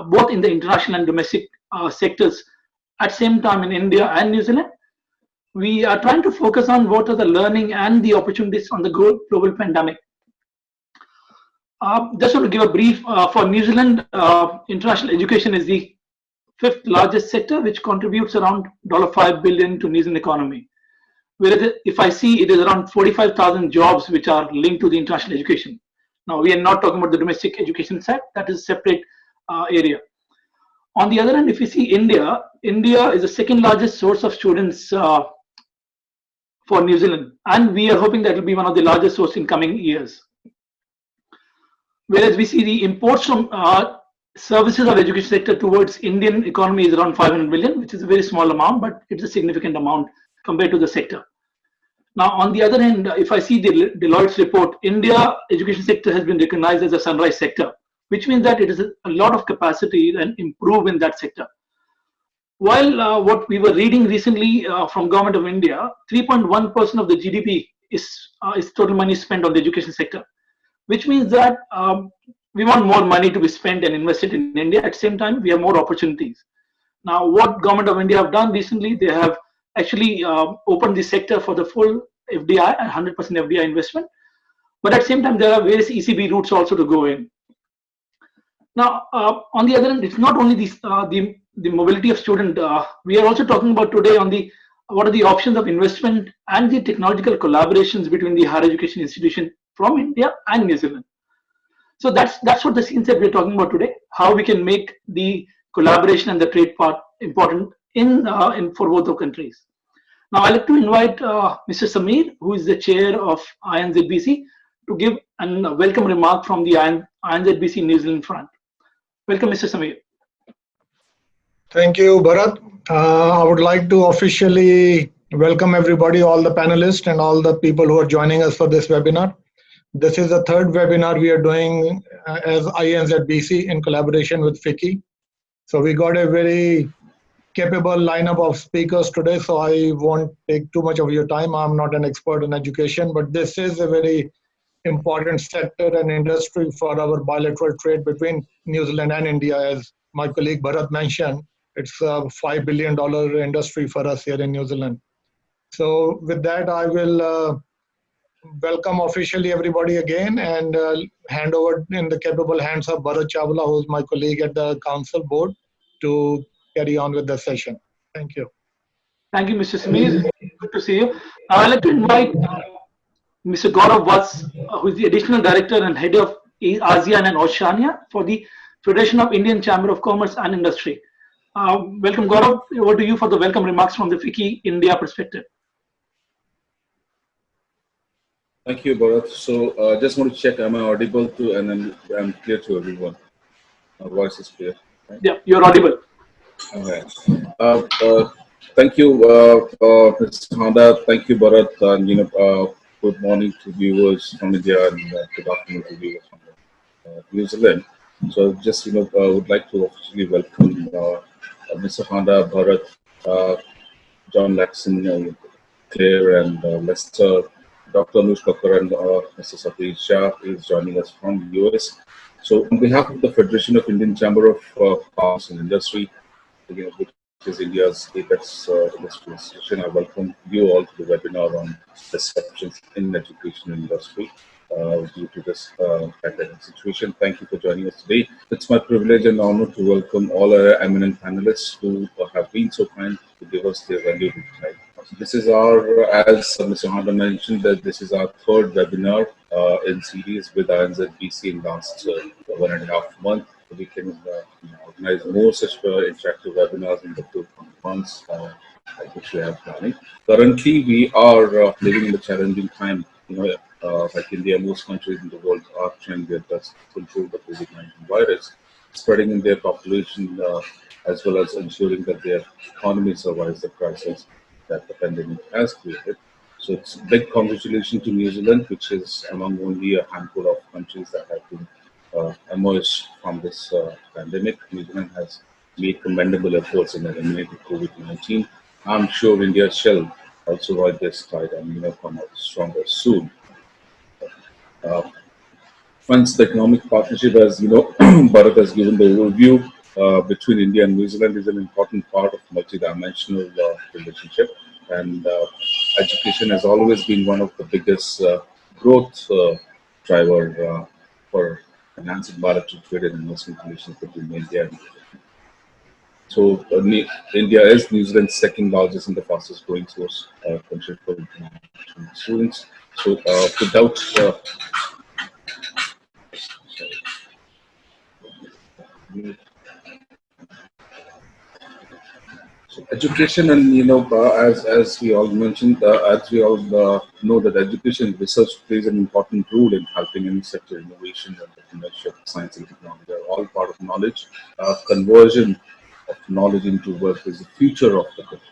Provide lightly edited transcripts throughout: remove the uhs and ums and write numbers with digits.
both in the international and domestic sectors at same time in India and New Zealand. We are trying to focus on what are the learning and the opportunities on the global pandemic. Just want to give a brief for New Zealand. International education is the fifth largest sector, which contributes around $5 billion to New Zealand economy. Whereas if I see, it is around 45,000 jobs which are linked to the international education. Now, we are not talking about the domestic education side, that is a separate area. On the other hand, if you see India, India is the second largest source of students for New Zealand, and we are hoping that will be one of the largest sources in coming years. Whereas we see the imports from services of education sector towards Indian economy is around 500 billion, which is a very small amount, but it's a significant amount compared to the sector. Now, on the other hand, if I see the Deloitte's report, India education sector has been recognized as a sunrise sector, which means that it is a lot of capacity and improve in that sector. While what we were reading recently from Government of India, 3.1% of the GDP is total money spent on the education sector, which means that we want more money to be spent and invested in India. At the same time, we have more opportunities. Now, what Government of India have done recently, they have actually opened the sector for the full FDI and 100% FDI investment. But at the same time, there are various ECB routes also to go in. Now, on the other hand, it's not only the mobility of student. We are also talking about today on the what are the options of investment and the technological collaborations between the higher education institution from India and New Zealand. So that's what the scenes that we're talking about today. How we can make the collaboration and the trade part important in for both the countries. Now, I'd like to invite Mr. Samir, who is the chair of INZBC, to give a welcome remark from the INZBC New Zealand front. Welcome, Mr. Samir. Thank you, Bharat. I would like to officially welcome everybody, all the panelists and all the people who are joining us for this webinar. This is the third webinar we are doing as INZBC in collaboration with FICCI. So we got a very capable lineup of speakers today, so I won't take too much of your time. I'm not an expert in education, but this is a very important sector and industry for our bilateral trade between New Zealand and India. As my colleague Bharat mentioned, it's a $5 billion industry for us here in New Zealand. So with that, I will welcome officially everybody again and hand over in the capable hands of Bharat Chawla, who is my colleague at the council board, to carry on with the session. Thank you. Thank you, Mr. Samir. Good to see you. Now, I'd like to invite Mr. Gaurav Vats, who is the Additional Director and Head of ASEAN and Oceania for the Federation of Indian Chamber of Commerce and Industry. Welcome, Gaurav. Over to you for the welcome remarks from the FICCI India perspective. Thank you, Bharat. So just want to check, am I audible to, and then I'm clear to everyone. My voice is clear. Right? Yeah, you're audible. Okay. Thank you, Ms. Handa. Thank you, Bharat. And good morning to viewers from India and good afternoon to viewers from New Zealand. So just would like to officially welcome Mr. Handa, Bharat, John Laxon, Clare, and Lester. Dr. Anuj, Kacker, and Mr. Satish Jha is joining us from the US. So on behalf of the Federation of Indian Chamber of Commerce and Industry, which is India's apex industry institution, I welcome you all to the webinar on perceptions in education industry due to this pandemic situation. Thank you for joining us today. It's my privilege and honor to welcome all our eminent panelists who have been so kind to give us their valuable time. This is our, as Mr. Handa mentioned, that this is our third webinar in series with INZBC in last 1.5 months. We can organize more such interactive webinars in the 2 months which we have planning. Currently, we are living in a challenging time. Like India, most countries in the world are trying their best to control the COVID-19 virus, spreading in their population as well as ensuring that their economy survives the crisis that the pandemic has created. So it's a big congratulations to New Zealand, which is among only a handful of countries that have been emerged from this pandemic. New Zealand has made commendable efforts in eliminating COVID-19. I'm sure India shall also ride this tide and come out stronger soon. Once the economic partnership, as Bharat has given the overview, between India and New Zealand is an important part of multidimensional relationship, and education has always been one of the biggest growth driver for enhancing bilateral trade and investment relations between India and so India is New Zealand's second largest and the fastest growing source country for international students. So without so education, and as we all mentioned, as we all know that education and research plays an important role in helping any sector innovation and entrepreneurship, science and technology. They are all part of knowledge. Conversion of knowledge into work is the future of the country.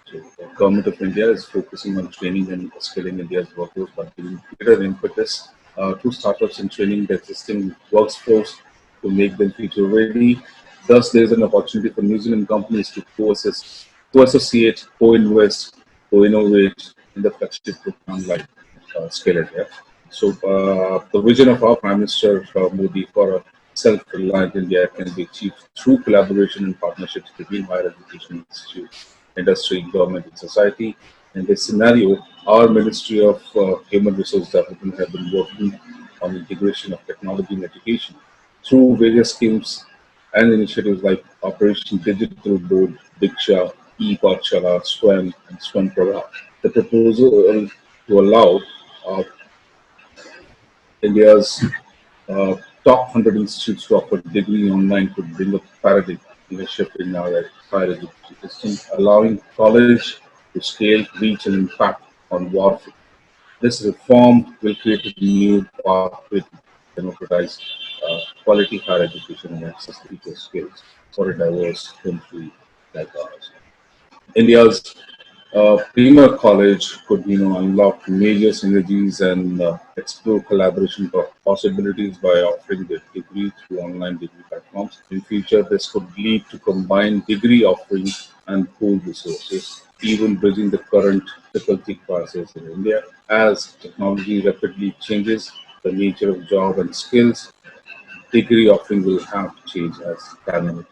So the government of India is focusing on training and skilling India's workforce by giving greater impetus to startups and training the existing workforce to make them future ready. Thus, there is an opportunity for New Zealand companies to co-associate, co-invest, co-innovate in the flagship program like Scale It. Yeah? So, the vision of our Prime Minister Modi for a self-reliant India can be achieved through collaboration and partnerships between higher education institutes, industry, government, and society. In this scenario, our Ministry of Human Resource Development have been working on integration of technology in education through various schemes and initiatives like Operation Digital Board, Diksha, e-Pathshala, SWAM, and SWAM Prabha. The proposal to allow India's top 100 institutes to offer degree online could bring a paradigm shift in our higher education system, allowing college to scale, reach, and impact on warfare. This reform will create a new pathway to democratize quality higher education and access to equal skills for a diverse country like ours. India's premier college could unlock major synergies and explore collaboration possibilities by offering their degree through online degree platforms. In future, this could lead to combined degree offerings and pooled resources, even bridging the current difficulty crisis in India. As technology rapidly changes the nature of job and skills, degree offering will have to change as dynamic.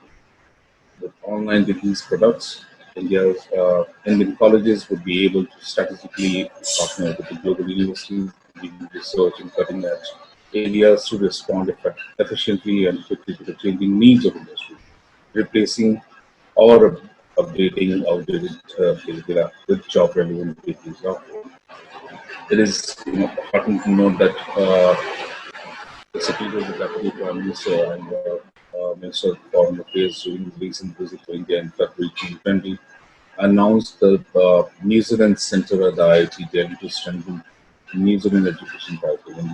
With online degrees products, Indian colleges would be able to strategically partner with the global universities, leading research in cutting-edge areas to respond efficiently and quickly to the changing needs of industry, replacing or updating outdated curricula with job-relevant degrees. It is important to note that the Secretary of the Deputy Prime Minister and Minister of Foreign Affairs during his recent visit to India in February 2020 announced the New Zealand Centre at the IIT Delhi to strengthen New Zealand education pipeline.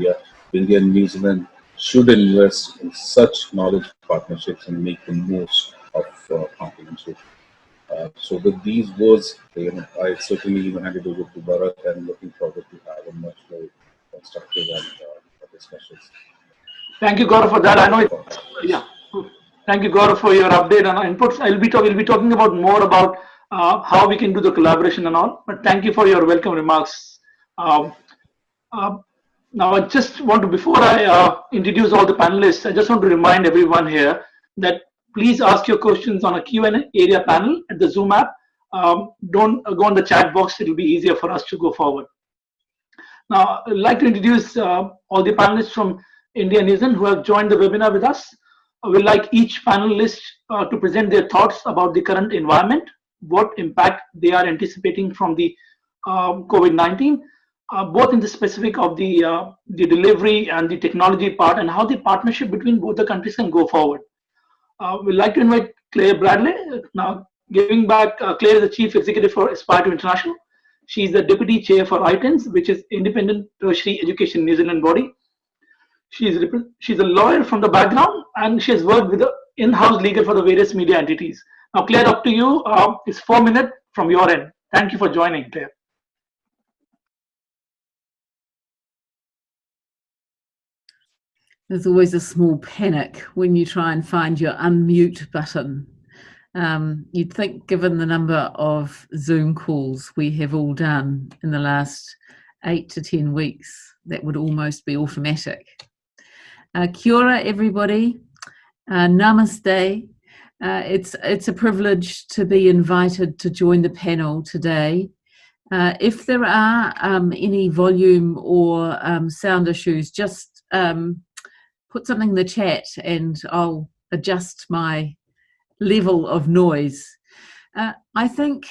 India and New Zealand should invest in such knowledge partnerships and make the most of comprehensive. So with these words, I certainly hand it over to Bharat and looking forward to have a much more constructive and discussions. Thank you, Gaurav, for that. I know it. Yeah. Thank you, Gaurav, for your update and inputs. We'll be talking about more about how we can do the collaboration and all. But thank you for your welcome remarks. Now, I just want to, before I introduce all the panelists, I just want to remind everyone here that please ask your questions on a Q&A area panel at the Zoom app. Don't go on the chat box. It will be easier for us to go forward. Now, I'd like to introduce all the panelists from India and New Zealand who have joined the webinar with us. We'd like each panelist to present their thoughts about the current environment, what impact they are anticipating from the COVID-19, both in the specific of the delivery and the technology part, and how the partnership between both the countries can go forward. We'd like to invite Clare Bradley. Now, giving back, Clare is the Chief Executive for Aspire to International. She's the Deputy Chair for ITINS, which is Independent Tertiary Education New Zealand body. She's a lawyer from the background, and she has worked with the in-house legal for the various media entities. Now, Clare, up to you. It's 4 minutes from your end. Thank you for joining, Clare. There's always a small panic when you try and find your unmute button. You'd think, given the number of Zoom calls we have all done in the last 8 to 10 weeks, that would almost be automatic. Kia ora, everybody. Namaste. It's a privilege to be invited to join the panel today. If there are any volume or sound issues, just put something in the chat and I'll adjust my level of noise. I think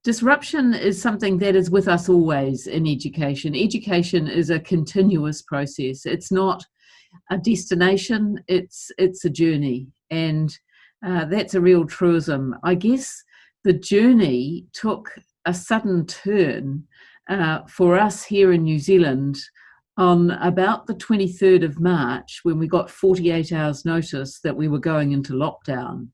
disruption is something that is with us always in education. Education is a continuous process. It's not a destination, it's a journey, and that's a real truism. I guess the journey took a sudden turn for us here in New Zealand on about the 23rd of March, when we got 48 hours notice that we were going into lockdown.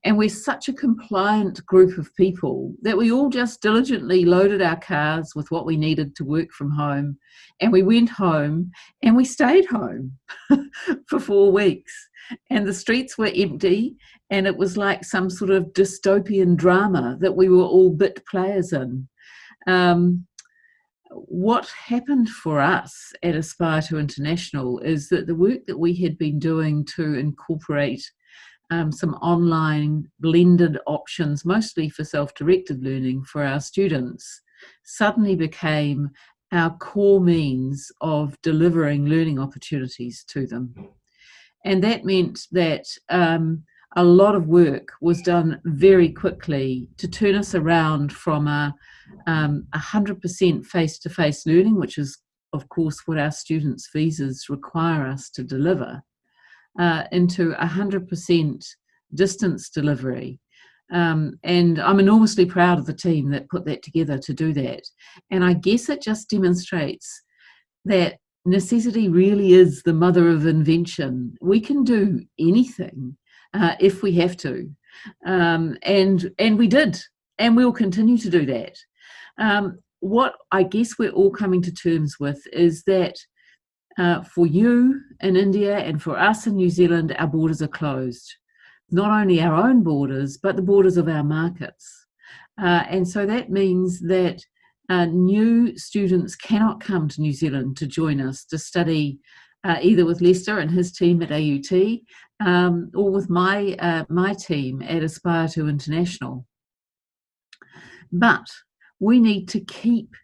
And we're such a compliant group of people that we all just diligently loaded our cars with what we needed to work from home. And we went home and we stayed home for 4 weeks. And the streets were empty. And it was like some sort of dystopian drama that we were all bit players in. What happened for us at Aspire to International is that the work that we had been doing to incorporate some online blended options, mostly for self-directed learning for our students, suddenly became our core means of delivering learning opportunities to them. And that meant that a lot of work was done very quickly to turn us around from a 100% face-to-face learning, which is, of course, what our students' visas require us to deliver, into 100% distance delivery. And I'm enormously proud of the team that put that together to do that. And I guess it just demonstrates that necessity really is the mother of invention. We can do anything if we have to. And we did, and we'll continue to do that. What I guess we're all coming to terms with is that for you in India and for us in New Zealand, our borders are closed. Not only our own borders, but the borders of our markets. And so that means that new students cannot come to New Zealand to join us to study either with Lester and his team at AUT or with my team at Aspire to International. But we need to keep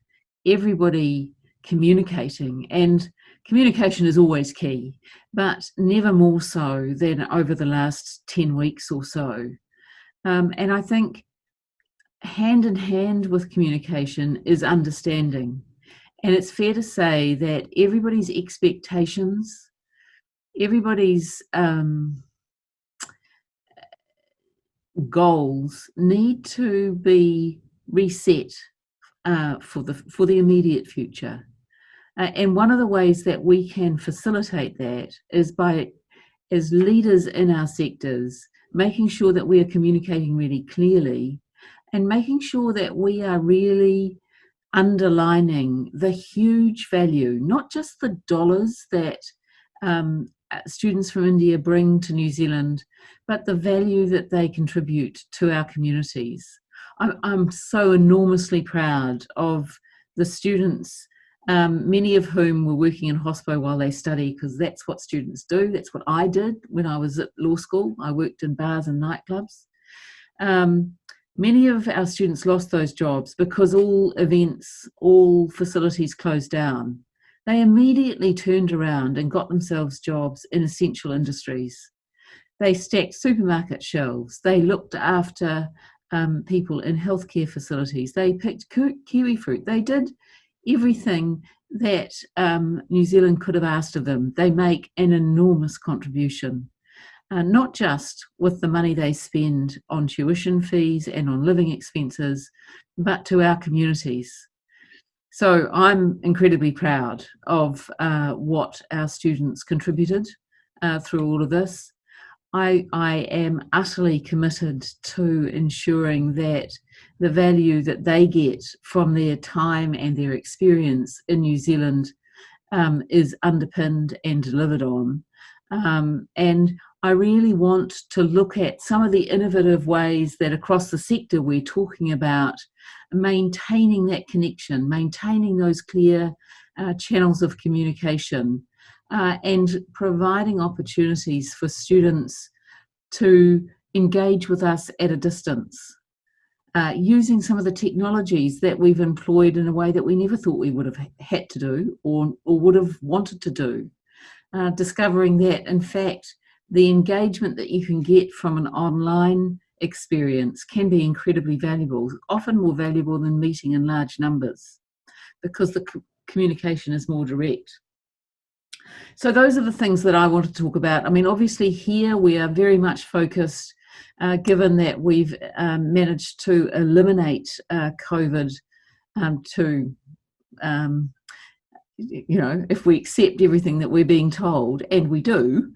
everybody communicating, and communication is always key, but never more so than over the last 10 weeks or so. And I think hand in hand with communication is understanding. And it's fair to say that everybody's expectations, everybody's goals need to be reset for the immediate future. And one of the ways that we can facilitate that is by, as leaders in our sectors, making sure that we are communicating really clearly and making sure that we are really underlining the huge value, not just the dollars that students from India bring to New Zealand, but the value that they contribute to our communities. I'm so enormously proud of the students, many of whom were working in hospo while they study, because that's what students do. That's what I did when I was at law school. I worked in bars and nightclubs. Many of our students lost those jobs because all events, all facilities closed down. They immediately turned around and got themselves jobs in essential industries. They stacked supermarket shelves. They looked after people in healthcare facilities. They picked kiwi fruit. They did everything that New Zealand could have asked of them. They make an enormous contribution, not just with the money they spend on tuition fees and on living expenses, but to our communities. So I'm incredibly proud of what our students contributed through all of this. I am utterly committed to ensuring that the value that they get from their time and their experience in New Zealand is underpinned and delivered on. And I really want to look at some of the innovative ways that across the sector we're talking about maintaining that connection, maintaining those clear channels of communication, and providing opportunities for students to engage with us at a distance, using some of the technologies that we've employed in a way that we never thought we would have had to do or would have wanted to do. Discovering that, in fact, the engagement that you can get from an online experience can be incredibly valuable, often more valuable than meeting in large numbers, because the communication is more direct. So those are the things that I want to talk about. I mean, obviously here we are very much focused, given that we've managed to eliminate COVID to, you know, if we accept everything that we're being told, and we do,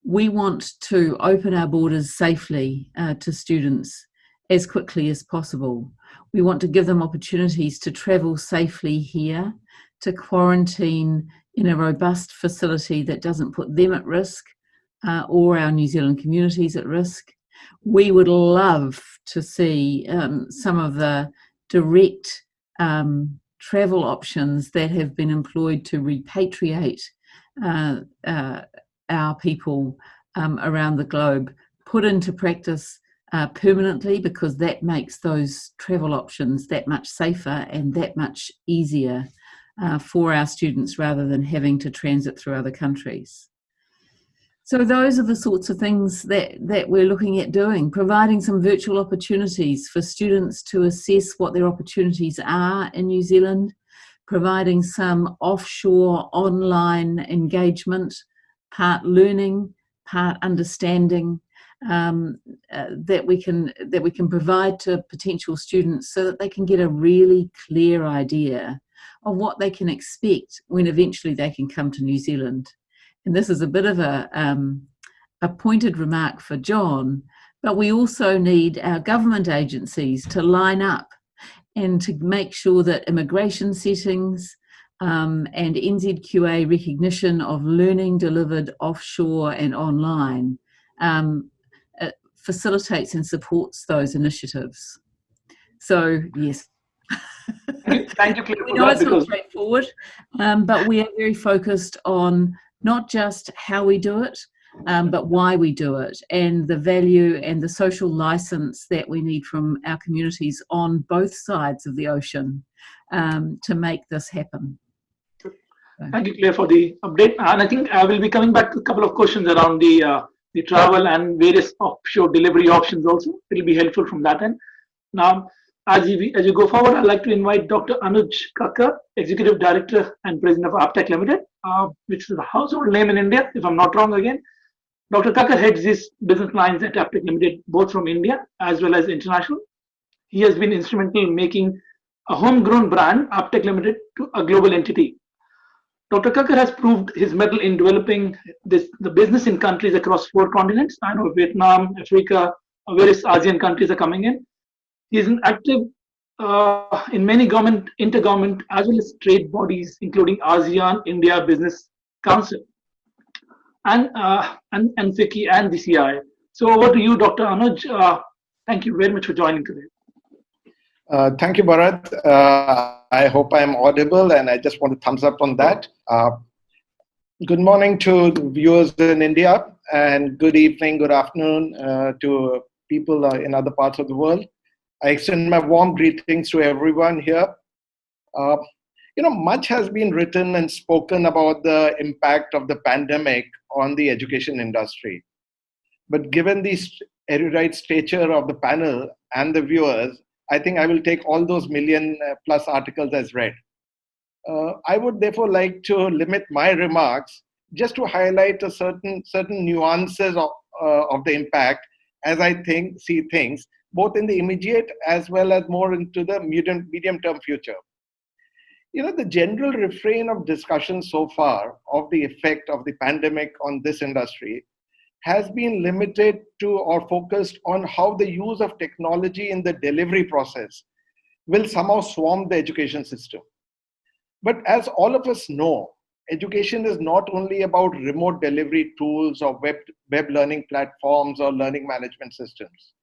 we want to open our borders safely to students as quickly as possible. We want to give them opportunities to travel safely here, to quarantine in a robust facility that doesn't put them at risk or our New Zealand communities at risk. We would love to see some of the direct travel options that have been employed to repatriate our people around the globe put into practice permanently, because that makes those travel options that much safer and that much easier for our students, rather than having to transit through other countries. So those are the sorts of things that we're looking at doing, providing some virtual opportunities for students to assess what their opportunities are in New Zealand, providing some offshore online engagement, part learning, part understanding, that we can provide to potential students so that they can get a really clear idea of what they can expect when eventually they can come to New Zealand. And this is a bit of a pointed remark for John, but we also need our government agencies to line up and to make sure that immigration settings and NZQA recognition of learning delivered offshore and online facilitates and supports those initiatives. So, yes. Thank you, Clare, We for know that, it's not because straightforward, but we are very focused on not just how we do it, but why we do it, and the value and the social license that we need from our communities on both sides of the ocean to make this happen. thank you, Clare, for the update. And I think I will be coming back to a couple of questions around the travel and various offshore delivery options also. It will be helpful from that end. Now, as you go forward, I'd like to invite Dr. Anuj Kacker, Executive Director and President of Aptech Limited, which is a household name in India, if I'm not wrong again. Dr. Kacker heads these business lines at Aptech Limited, both from India as well as international. He has been instrumental in making a homegrown brand, Aptech Limited, to a global entity. Dr. Kacker has proved his mettle in developing the business in countries across 4 continents. I know Vietnam, Africa, various ASEAN countries are coming in. He is active in many government, intergovernment, as well as trade bodies, including ASEAN, India Business Council, and FICCI and DCI. So over to you, Dr. Anuj. Thank you very much for joining today. Thank you, Bharat. I hope I'm audible, and I just want to thumbs up on that. Good morning to viewers in India, and good evening, good afternoon to people in other parts of the world. I extend my warm greetings to everyone here. Much has been written and spoken about the impact of the pandemic on the education industry. But given the erudite stature of the panel and the viewers, I think I will take all those million plus articles as read. I would therefore like to limit my remarks just to highlight a certain nuances of the impact as I see things, both in the immediate as well as more into the medium-term future. The general refrain of discussion so far of the effect of the pandemic on this industry has been limited to or focused on how the use of technology in the delivery process will somehow swarm the education system. But as all of us know, education is not only about remote delivery tools or web learning platforms or learning management systems.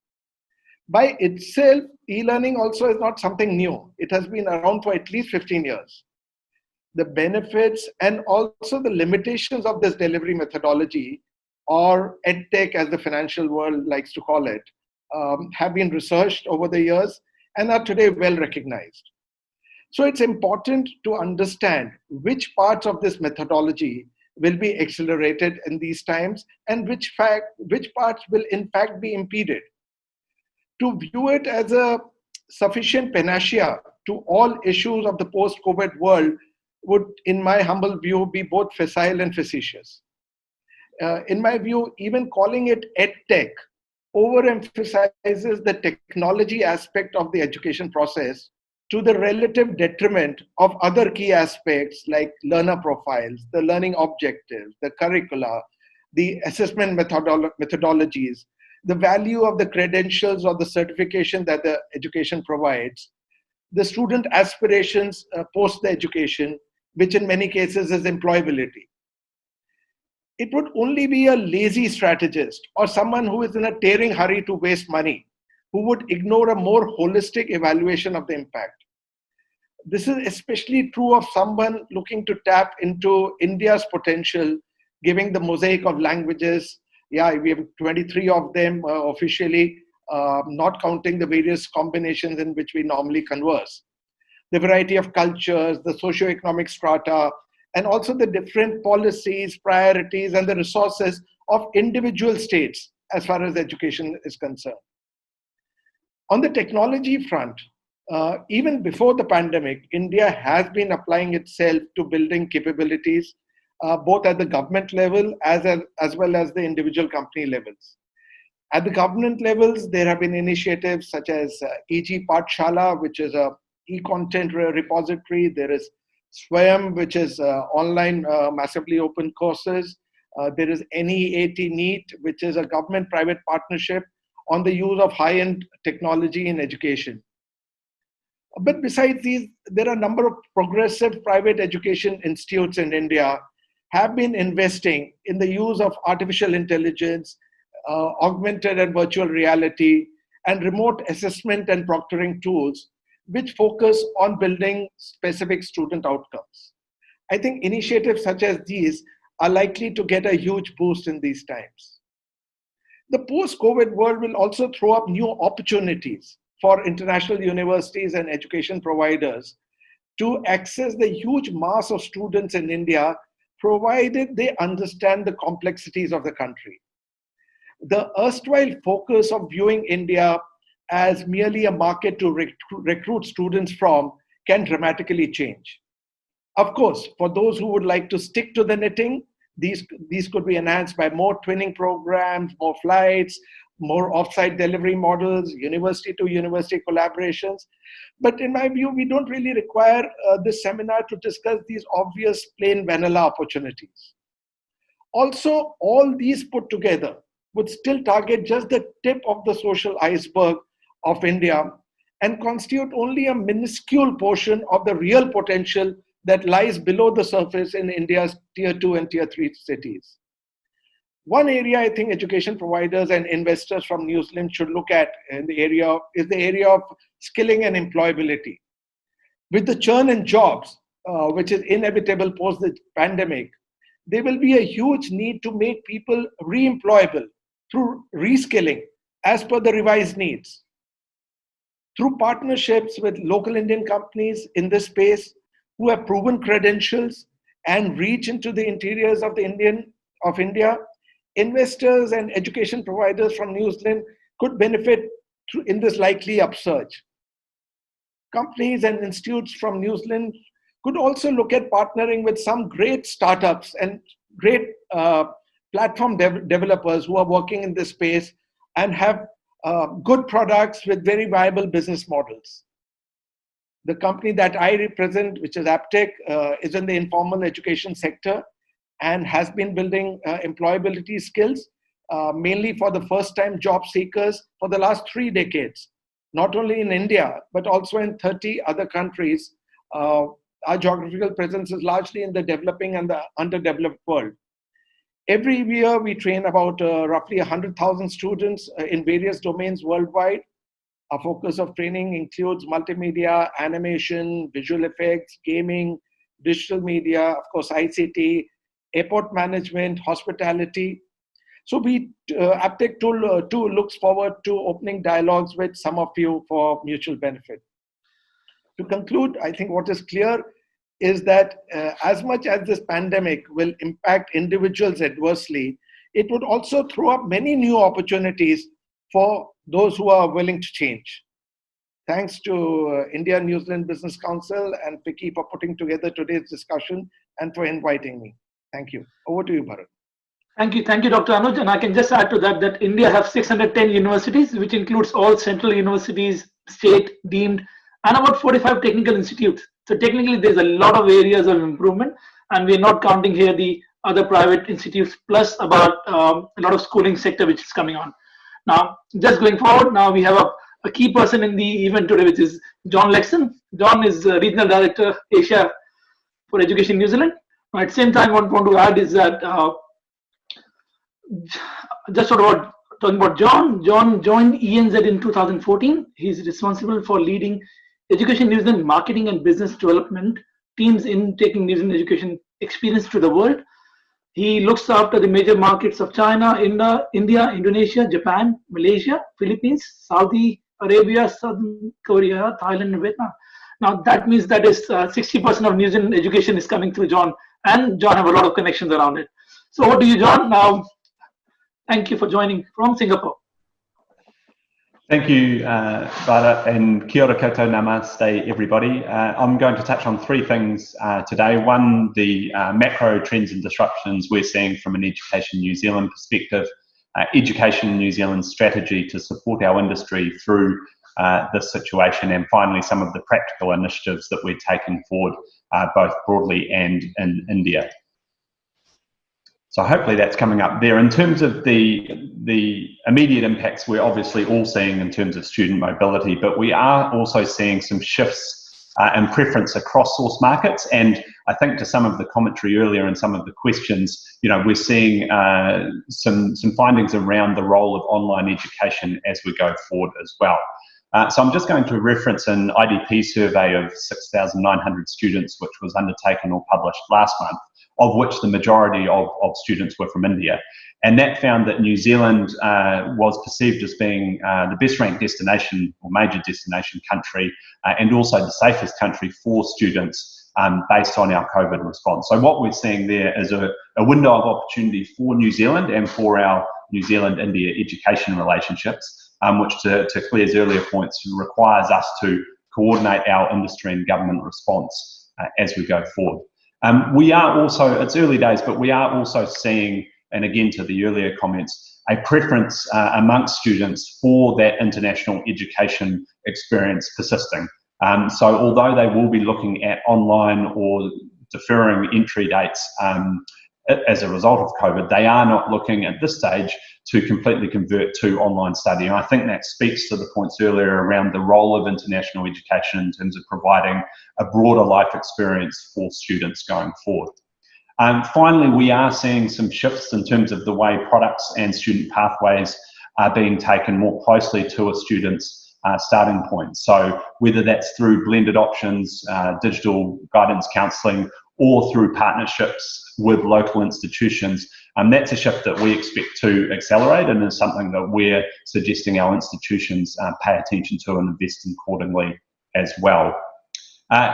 By itself, e-learning also is not something new. It has been around for at least 15 years. The benefits and also the limitations of this delivery methodology or EdTech, as the financial world likes to call it, have been researched over the years and are today well recognized. So it's important to understand which parts of this methodology will be accelerated in these times and which parts will in fact be impeded. To view it as a sufficient panacea to all issues of the post-COVID world would, in my humble view, be both facile and facetious. In my view, even calling it EdTech overemphasizes the technology aspect of the education process to the relative detriment of other key aspects like learner profiles, the learning objectives, the curricula, the assessment methodologies, the value of the credentials or the certification that the education provides, the student aspirations post the education, which in many cases is employability. It would only be a lazy strategist or someone who is in a tearing hurry to waste money who would ignore a more holistic evaluation of the impact. This is especially true of someone looking to tap into India's potential, given the mosaic of languages. Yeah, we have 23 of them officially, not counting the various combinations in which we normally converse. The variety of cultures, the socioeconomic strata, and also the different policies, priorities, and the resources of individual states as far as education is concerned. On the technology front, even before the pandemic, India has been applying itself to building capabilities, both at the government level as well as the individual company levels. At the government levels, there have been initiatives such as e.g. Chawla, which is a e-content repository. There is Swayam, which is online massively open courses. There is NEAT NEET, which is a government-private partnership on the use of high-end technology in education. But besides these, there are a number of progressive private education institutes in India have been investing in the use of artificial intelligence, augmented and virtual reality, and remote assessment and proctoring tools, which focus on building specific student outcomes. I think initiatives such as these are likely to get a huge boost in these times. The post-COVID world will also throw up new opportunities for international universities and education providers to access the huge mass of students in India, provided they understand the complexities of the country. The erstwhile focus of viewing India as merely a market to recruit students from can dramatically change. Of course, for those who would like to stick to the knitting, these could be enhanced by more twinning programs, more flights, more off-site delivery models, university-to-university collaborations. But in my view, we don't really require this seminar to discuss these obvious plain vanilla opportunities. Also, all these put together would still target just the tip of the social iceberg of India and constitute only a minuscule portion of the real potential that lies below the surface in India's tier 2 and tier 3 cities. One area I think education providers and investors from New Zealand should look at in the area is the area of skilling and employability. With the churn in jobs, which is inevitable post the pandemic, there will be a huge need to make people re-employable through reskilling as per the revised needs. Through partnerships with local Indian companies in this space who have proven credentials and reach into the interiors of India, investors and education providers from New Zealand could benefit in this likely upsurge. Companies and institutes from New Zealand could also look at partnering with some great startups and great platform developers who are working in this space and have good products with very viable business models. The company that I represent, which is Aptech, is in the informal education sector and has been building employability skills, mainly for the first-time job seekers for the last 3 decades, not only in India, but also in 30 other countries. Our geographical presence is largely in the developing and the underdeveloped world. Every year, we train about roughly 100,000 students in various domains worldwide. Our focus of training includes multimedia, animation, visual effects, gaming, digital media, of course, ICT, airport management, hospitality. So Aptech too looks forward to opening dialogues with some of you for mutual benefit. To conclude, I think what is clear is that as much as this pandemic will impact individuals adversely, it would also throw up many new opportunities for those who are willing to change. Thanks to India New Zealand Business Council and FICCI for putting together today's discussion and for inviting me. Thank you. Over to you, Bharat. Thank you, Dr. Anuj. And I can just add to that India has 610 universities, which includes all central universities, state deemed, and about 45 technical institutes. So technically, there's a lot of areas of improvement, and we're not counting here the other private institutes, plus about a lot of schooling sector which is coming on. Now, just going forward, now we have a key person in the event today, which is John Laxon. John is Regional Director, Asia for Education New Zealand. At the same time, what I want to add is that just sort of talking about John joined ENZ in 2014. He's responsible for leading Education New Zealand marketing and business development teams in taking New Zealand education experience to the world. He looks after the major markets of China, India, Indonesia, Japan, Malaysia, Philippines, Saudi Arabia, Southern Korea, Thailand, and Vietnam. Now that means that is 60% of New Zealand education is coming through John, and John have a lot of connections around it. So over to you, John. Now, thank you for joining from Singapore. Thank you, Bharat, and kia ora koutou namaste, everybody. I'm going to touch on three things today. One, the macro trends and disruptions we're seeing from an Education New Zealand perspective, Education New Zealand's strategy to support our industry through this situation, and finally, some of the practical initiatives that we're taking forward, both broadly and in India. So hopefully that's coming up there. In terms of the immediate impacts, we're obviously all seeing in terms of student mobility, but we are also seeing some shifts in preference across source markets. And I think to some of the commentary earlier and some of the questions, we're seeing some findings around the role of online education as we go forward as well. So I'm just going to reference an IDP survey of 6,900 students, which was undertaken or published last month, of which the majority of students were from India. And that found that New Zealand was perceived as being the best ranked destination or major destination country, and also the safest country for students based on our COVID response. So what we're seeing there is a window of opportunity for New Zealand and for our New Zealand-India education relationships, which to Claire's earlier points requires us to coordinate our industry and government response as we go forward. We are also, it's early days, but we are also seeing, and again to the earlier comments, a preference amongst students for that international education experience persisting. So although they will be looking at online or deferring entry dates as a result of COVID, they are not looking at this stage to completely convert to online study. And I think that speaks to the points earlier around the role of international education in terms of providing a broader life experience for students going forward. Finally, we are seeing some shifts in terms of the way products and student pathways are being taken more closely to a student's starting point. So whether that's through blended options, digital guidance counselling, or through partnerships with local institutions, that's a shift that we expect to accelerate, and is something that we're suggesting our institutions pay attention to and invest in accordingly as well.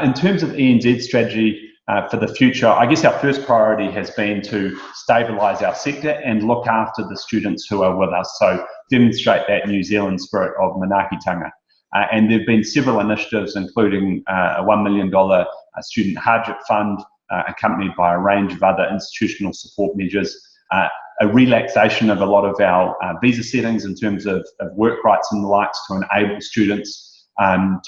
In terms of ENZ strategy for the future, I guess our first priority has been to stabilise our sector and look after the students who are with us, so demonstrate that New Zealand spirit of manaakitanga. And there have been several initiatives, including a $1 million student hardship fund, accompanied by a range of other institutional support measures, a relaxation of a lot of our visa settings in terms of work rights and the likes to enable students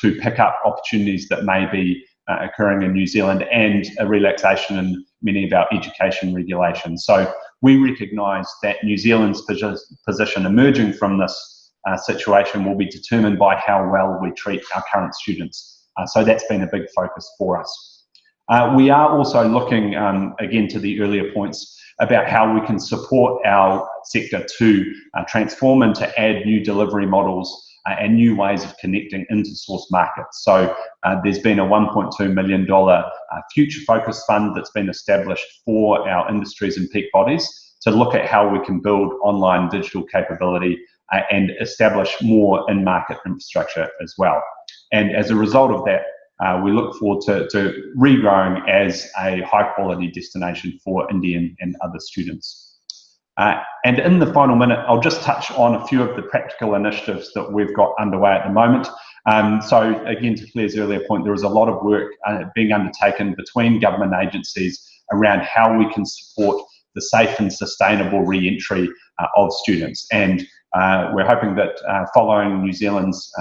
to pick up opportunities that may be occurring in New Zealand, and a relaxation in many of our education regulations. So we recognise that New Zealand's position emerging from this situation will be determined by how well we treat our current students. So that's been a big focus for us. We are also looking, again to the earlier points, about how we can support our sector to transform and to add new delivery models and new ways of connecting into source markets. So there's been a $1.2 million future focus fund that's been established for our industries and peak bodies to look at how we can build online digital capability and establish more in-market infrastructure as well. And as a result of that, we look forward to regrowing as a high-quality destination for Indian and other students. And in the final minute, I'll just touch on a few of the practical initiatives that we've got underway at the moment. So again, to Claire's earlier point, there is a lot of work being undertaken between government agencies around how we can support the safe and sustainable re-entry of students. And we're hoping that following New Zealand's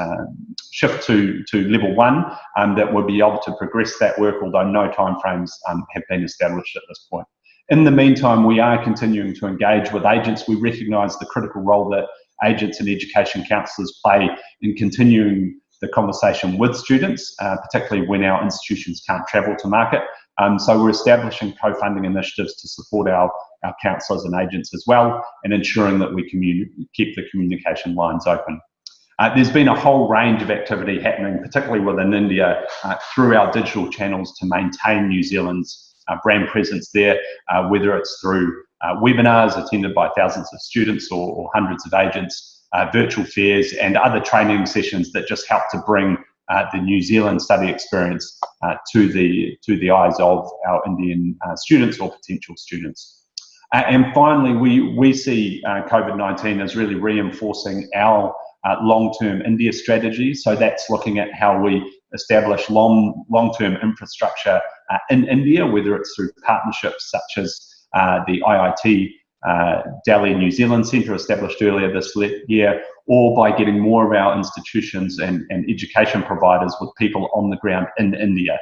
shift to level 1, that we'll be able to progress that work, although no timeframes have been established at this point. In the meantime, we are continuing to engage with agents. We recognise the critical role that agents and education counsellors play in continuing the conversation with students, particularly when our institutions can't travel to market. So we're establishing co-funding initiatives to support our counsellors and agents as well, and ensuring that we keep the communication lines open. There's been a whole range of activity happening, particularly within India, through our digital channels to maintain New Zealand's brand presence there, whether it's through webinars attended by thousands of students or hundreds of agents, virtual fairs and other training sessions that just help to bring the New Zealand study experience to the eyes of our Indian students or potential students. And finally, we see COVID-19 as really reinforcing our long-term India strategy. So that's looking at how we establish long-term infrastructure in India, whether it's through partnerships such as the IIT Delhi New Zealand Centre established earlier this year, or by getting more of our institutions and education providers with people on the ground in India,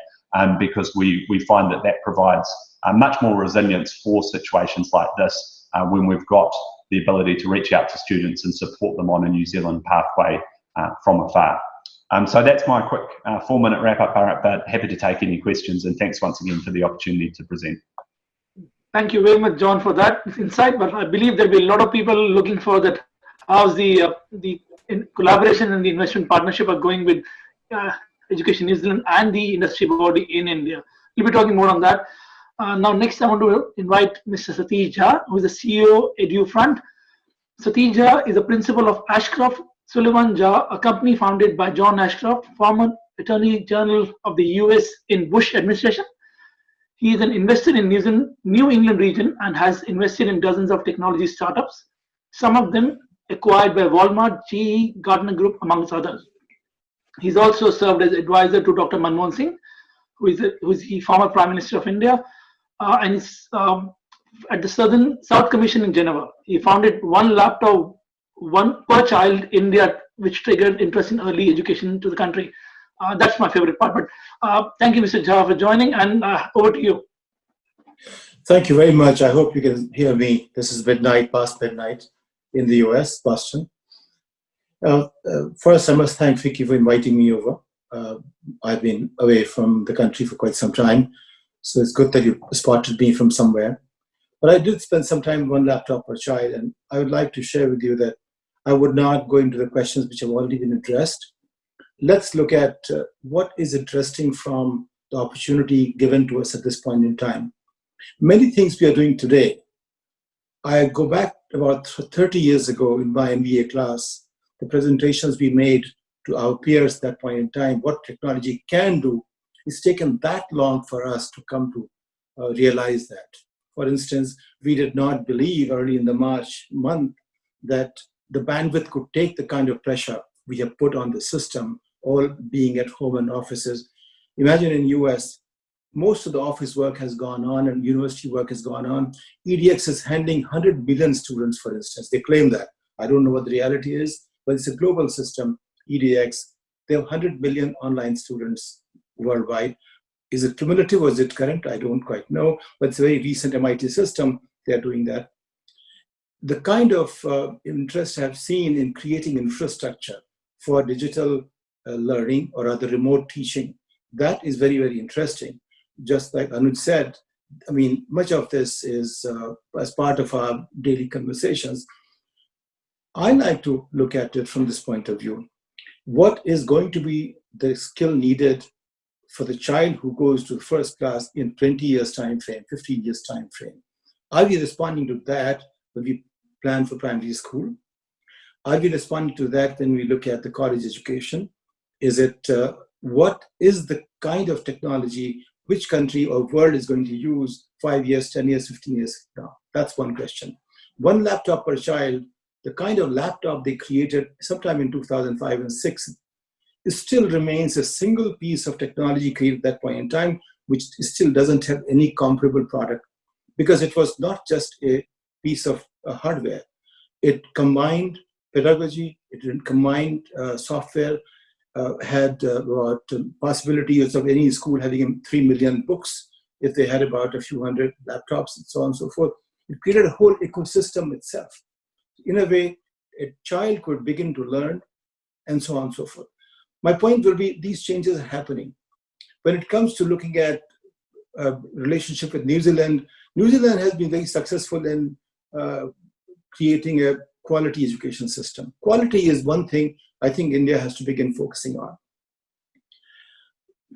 because we find that provides much more resilience for situations like this when we've got the ability to reach out to students and support them on a New Zealand pathway from afar. So that's my quick 4-minute wrap-up, Bharat, but happy to take any questions, and thanks once again for the opportunity to present. Thank you very much, John, for that insight. But I believe there'll be a lot of people looking for that. How's the collaboration and the investment partnership are going with Education New Zealand and the industry body in India? We'll be talking more on that. Now, next I want to invite Mr. Satish Jha, who is the CEO Edufront. Satish Jha is a principal of Ashcroft Sullivan Jha, a company founded by John Ashcroft, former Attorney General of the US in Bush administration. He is an investor in New England region and has invested in dozens of technology startups, some of them acquired by Walmart, GE, Gartner Group, amongst others. He's also served as advisor to Dr. Manmohan Singh, who is the former Prime Minister of India, and is at the South Commission in Geneva. He founded One Laptop, One Per Child India, which triggered interest in early education to the country. That's my favorite part. But thank you, Mr. Jha, for joining, and over to you. Thank you very much. I hope you can hear me. This is midnight, past midnight in the US, Boston. First, I must thank FICCI for inviting me over. I've been away from the country for quite some time, so it's good that you spotted me from somewhere. But I did spend some time with One Laptop Per Child, and I would like to share with you that I would not go into the questions which have already been addressed. Let's look at what is interesting from the opportunity given to us at this point in time. Many things we are doing today. I go back about 30 years ago in my MBA class, the presentations we made to our peers at that point in time, what technology can do. It's taken that long for us to come to realize that. For instance, we did not believe early in the March month that the bandwidth could take the kind of pressure we have put on the system, all being at home and offices. Imagine in US, most of the office work has gone on and university work has gone on. EDX is handling 100 million students, for instance. They claim that. I don't know what the reality is, but it's a global system, EDX. They have 100 million online students worldwide. Is it cumulative or is it current? I don't quite know, but it's a very recent MIT system. They're doing that. The kind of interest I've seen in creating infrastructure for digital learning or other remote teaching, that is very, very interesting. Just like Anuj said, I mean, much of this is as part of our daily conversations. I like to look at it from this point of view. What is going to be the skill needed for the child who goes to the first class in 20 years time frame, 15 years time frame? Are we responding to that when we plan for primary school? Are we responding to that when we look at the college education? Is it, what is the kind of technology which country or world is going to use 5 years, 10 years, 15 years now? That's one question. One laptop per child, the kind of laptop they created sometime in 2005 and 6, it still remains a single piece of technology created at that point in time, which still doesn't have any comparable product, because it was not just a piece of hardware. It combined pedagogy, it combined software, had about possibilities of any school having 3 million books if they had about a few hundred laptops and so on and so forth. It created a whole ecosystem itself. In a way, a child could begin to learn and so on and so forth. My point will be these changes are happening. When it comes to looking at relationship with New Zealand has been very successful in creating a quality education system. Quality is one thing I think India has to begin focusing on.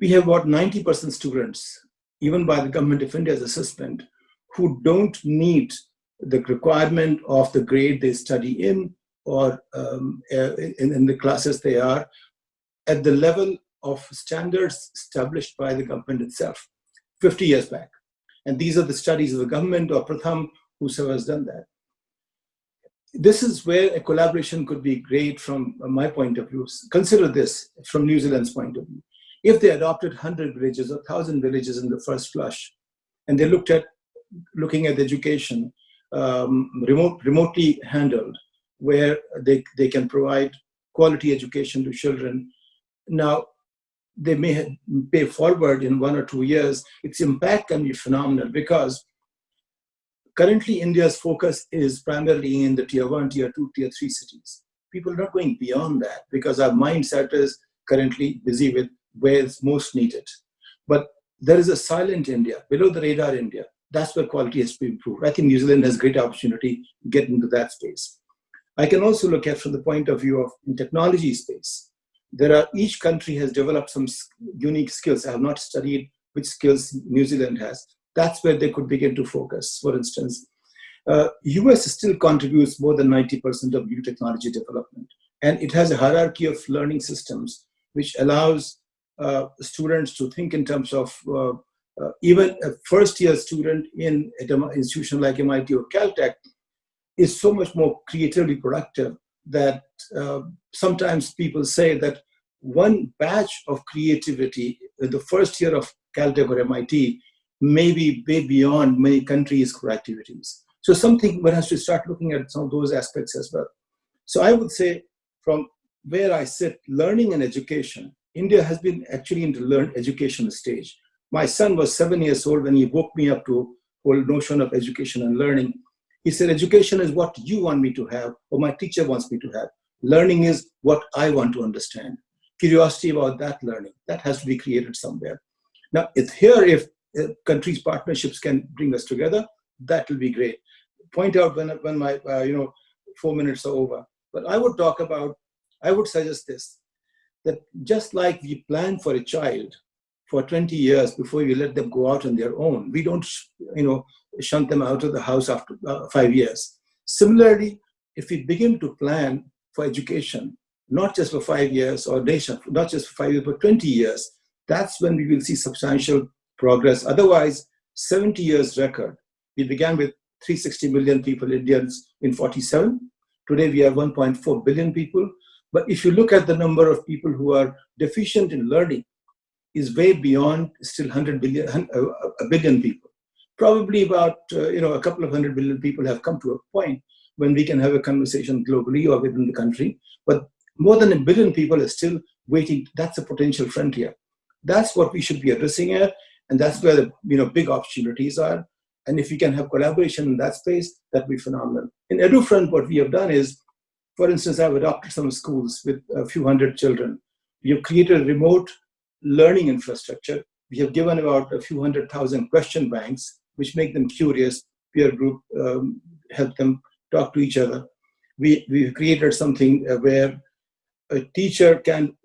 We have about 90% students, even by the Government of India's assessment, who don't meet the requirement of the grade they study in or in the classes they are at the level of standards established by the government itself 50 years back. And these are the studies of the government or Pratham, whosoever has done that. This is where a collaboration could be great from my point of view. Consider this from New Zealand's point of view. If they adopted 100 villages or 1,000 villages in the first flush, and they looking at education remotely handled, where they can provide quality education to children. Now, they may pay forward in 1 or 2 years. Its impact can be phenomenal because currently India's focus is primarily in the tier 1, tier 2, tier 3 cities. People are not going beyond that because our mindset is currently busy with where it's most needed. But there is a silent India, below the radar India. That's where quality has to be improved. I think New Zealand has great opportunity to get into that space. I can also look at from the point of view of in technology space. Each country has developed some unique skills. I have not studied which skills New Zealand has. That's where they could begin to focus. For instance, US still contributes more than 90% of new technology development. And it has a hierarchy of learning systems, which allows students to think in terms of even a first-year student in an institution like MIT or Caltech is so much more creatively productive that sometimes people say that one batch of creativity in the first year of Caltech or MIT may be way beyond many countries' core activities. So something one has to start looking at some of those aspects as well. So I would say from where I sit, learning and education, India has been actually in the education stage. My son was 7 years old when he woke me up to the whole notion of education and learning. He said, education is what you want me to have or my teacher wants me to have. Learning is what I want to understand. Curiosity about that learning, that has to be created somewhere. Now, if countries' partnerships can bring us together, that will be great. Point out when my 4 minutes are over. But I would suggest this, that just like we plan for a child for 20 years before we let them go out on their own, we don't shunt them out of the house after 5 years. Similarly, if we begin to plan for education, not just for 5 years or not just for 5 years, but 20 years, that's when we will see substantial progress. Otherwise, 70 years record. We began with 360 million people, Indians, in 47. Today, we have 1.4 billion people. But if you look at the number of people who are deficient in learning, is way beyond still a billion people. Probably about a couple of 100 billion people have come to a point when we can have a conversation globally or within the country. But more than 1 billion people are still waiting. That's a potential frontier. That's what we should be addressing at, and that's where the big opportunities are. And if we can have collaboration in that space, that'd be phenomenal. In Edufront, what we have done is, for instance, I've adopted some schools with a few hundred children. We have created a remote learning infrastructure. We have given about a few 100,000 question banks, which make them curious. Peer group help them talk to each other. We've created something where a teacher can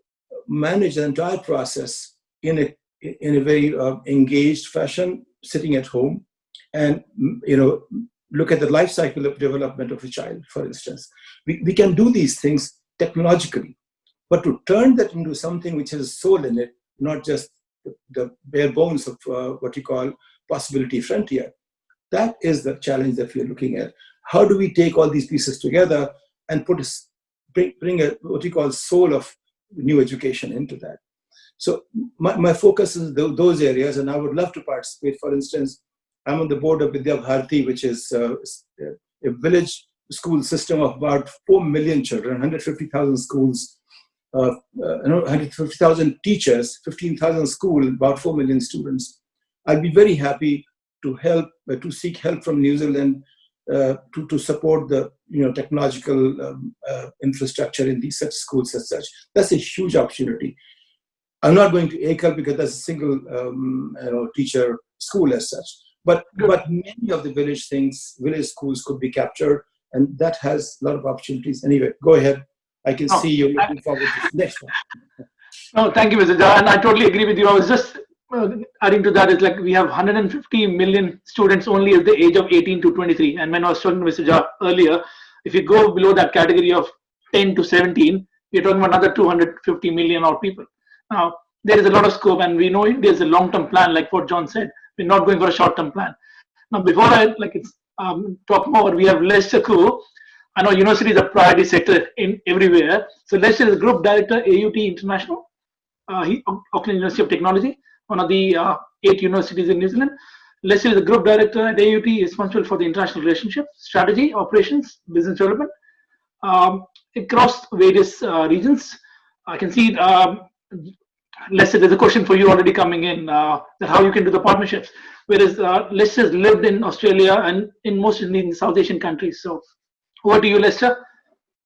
manage the entire process in a very engaged fashion, sitting at home. and look at the life cycle of development of a child, for instance. We can do these things technologically, but to turn that into something which has a soul in it, not just the bare bones of what you call possibility frontier, that is the challenge that we are looking at. How do we take all these pieces together and bring a what you call soul of new education into that? So my focus is those areas, and I would love to participate. For instance, I'm on the board of Vidya Bharati, which is a village school system of about 4 million children, 150,000 schools, 150,000 teachers, 15,000 schools, about 4 million students. I'd be very happy to help, to seek help from New Zealand to support the technological infrastructure in these such schools as such. That's a huge opportunity. I'm not going to ACAL because that's a single teacher school as such. But many of the village schools could be captured, and that has a lot of opportunities. Anyway, go ahead. I can see you looking forward to the next one. No, thank you, Mr. Jha. And I totally agree with you. I was just adding to that, is like we have 150 million students only at the age of 18 to 23. And when I was talking to Mr. Jha earlier, if you go below that category of 10 to 17, we're talking about another 250 million odd people. Now, there is a lot of scope, and we know there's a long-term plan, like what John said. We're not going for a short-term plan. Now, before I talk more, we have Lester Khoo. I know university is a priority sector in everywhere. So Lester is Group Director, AUT International, Auckland University of Technology, one of the 8 universities in New Zealand. Lester is the Group Director at AUT, responsible for the international relationship, strategy, operations, business development across various regions. I can see Lester, there's a question for you already coming in, that how you can do the partnerships. Whereas Lester's lived in Australia and in most of the South Asian countries. So over to you, Lester.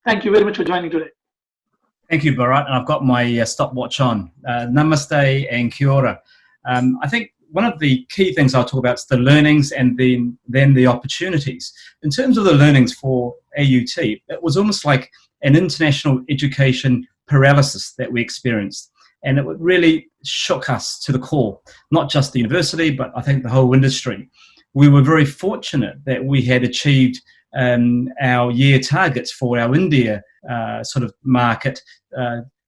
Thank you very much for joining today. Thank you, Bharat. And I've got my stopwatch on. Namaste and kia ora. I think one of the key things I'll talk about is the learnings and then the opportunities. In terms of the learnings for AUT, it was almost like an international education paralysis that we experienced. And it really shook us to the core, not just the university, but I think the whole industry. We were very fortunate that we had achieved our year targets for our India sort of market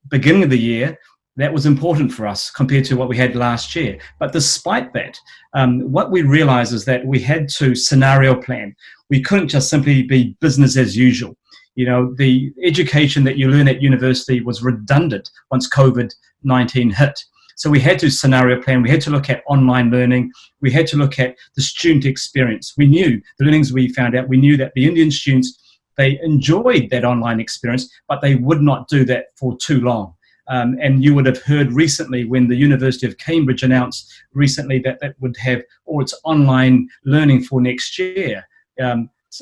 beginning of the year. That was important for us compared to what we had last year. But despite that, what we realized is that we had to scenario plan. We couldn't just simply be business as usual. The education that you learn at university was redundant once COVID-19 hit. So we had to scenario plan. We had to look at online learning. We had to look at the student experience. We knew the learnings we found out. We knew that the Indian students, they enjoyed that online experience, but they would not do that for too long. And you would have heard recently when the University of Cambridge announced recently that that would have all its online learning for next year.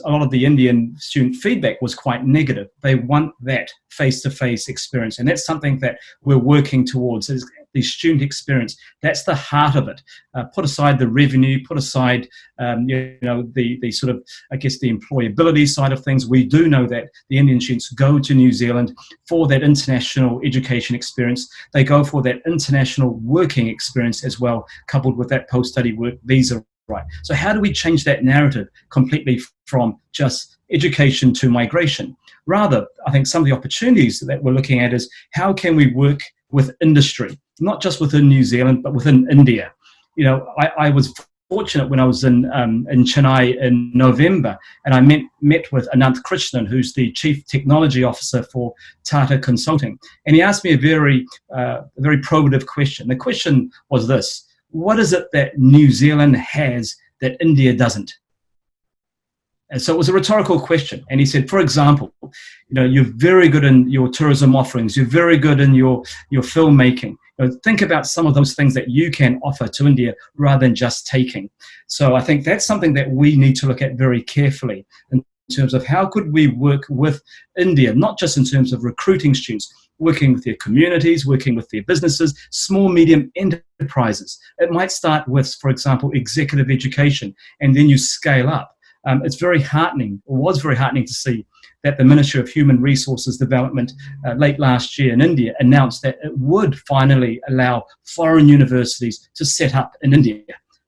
A lot of the Indian student feedback was quite negative. They want that face-to-face experience, and that's something that we're working towards, is the student experience. That's the heart of it. Put aside the revenue, put aside the sort of, I guess, the employability side of things. We do know that the Indian students go to New Zealand for that international education experience. They go for that international working experience as well, coupled with that post-study work visa. Right. So how do we change that narrative completely from just education to migration? Rather, I think some of the opportunities that we're looking at is how can we work with industry, not just within New Zealand, but within India. I was fortunate when I was in Chennai in November, and I met with Ananth Krishnan, who's the Chief Technology Officer for Tata Consulting. And he asked me a very probative question. The question was this: what is it that New Zealand has that India doesn't? And so it was a rhetorical question. And he said, for example, you're very good in your tourism offerings. You're very good in your filmmaking. Think about some of those things that you can offer to India rather than just taking. So I think that's something that we need to look at very carefully in terms of how could we work with India, not just in terms of recruiting students, working with their communities, working with their businesses, small, medium enterprises. It might start with, for example, executive education, and then you scale up. It's very heartening, or was very heartening to see that the Ministry of Human Resources Development late last year in India announced that it would finally allow foreign universities to set up in India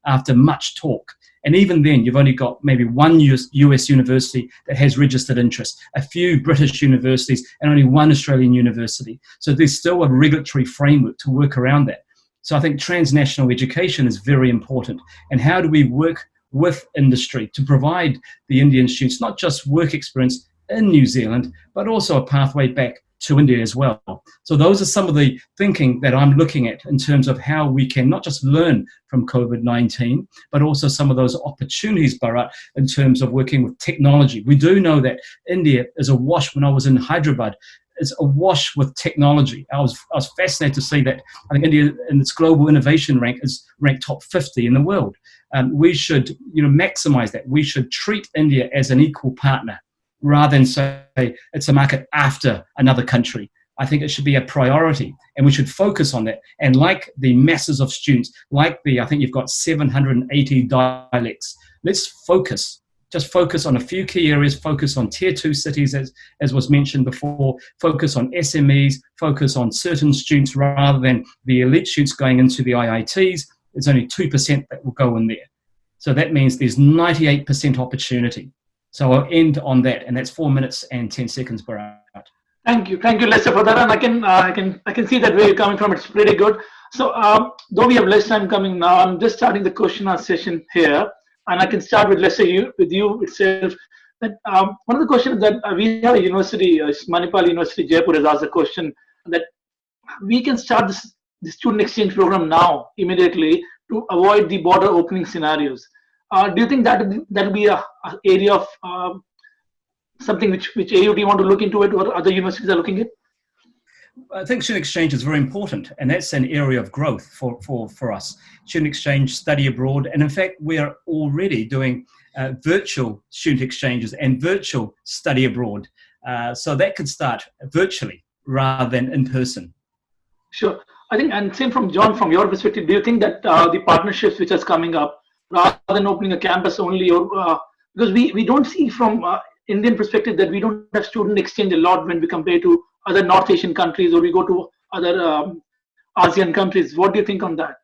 after much talk. And even then, you've only got maybe one US university that has registered interest, a few British universities, and only one Australian university. So there's still a regulatory framework to work around that. So I think transnational education is very important. And how do we work with industry to provide the Indian students not just work experience in New Zealand, but also a pathway back to India as well. So those are some of the thinking that I'm looking at in terms of how we can not just learn from COVID-19, but also some of those opportunities, Bharat, in terms of working with technology. We do know that India is awash. When I was in Hyderabad, it's awash with technology. I was fascinated to see that. I think India in its global innovation rank is ranked top 50 in the world. We should maximize that. We should treat India as an equal partner, rather than say it's a market after another country. I think it should be a priority, and we should focus on that. And like the masses of students, I think you've got 780 dialects. Let's focus, just focus on a few key areas, focus on tier 2 cities, as was mentioned before, focus on SMEs, focus on certain students rather than the elite students going into the IITs. There's only 2% that will go in there. So that means there's 98% opportunity. So I'll end on that, and that's 4 minutes and 10 seconds, Bharat. Thank you, Lester, for that. And I can see that where you're coming from. It's pretty good. So though we have less time coming now, I'm just starting the question and answer session here, and I can start with Lester, with you itself. That one of the questions that we have a university, Manipal University, Jaipur, has asked a question that we can start the student exchange program now immediately to avoid the border opening scenarios. Do you think that will be a area of something which AUT want to look into it, or other universities are looking at? I think student exchange is very important, and that's an area of growth for us. Student exchange, study abroad, and in fact, we are already doing virtual student exchanges and virtual study abroad. So that could start virtually rather than in person. Sure. I think, and same from John, from your perspective, do you think that the partnerships which is coming up, rather than opening a campus only, or because we don't see from Indian perspective that we don't have student exchange a lot when we compare to other North Asian countries, or we go to other ASEAN countries. What do you think on that?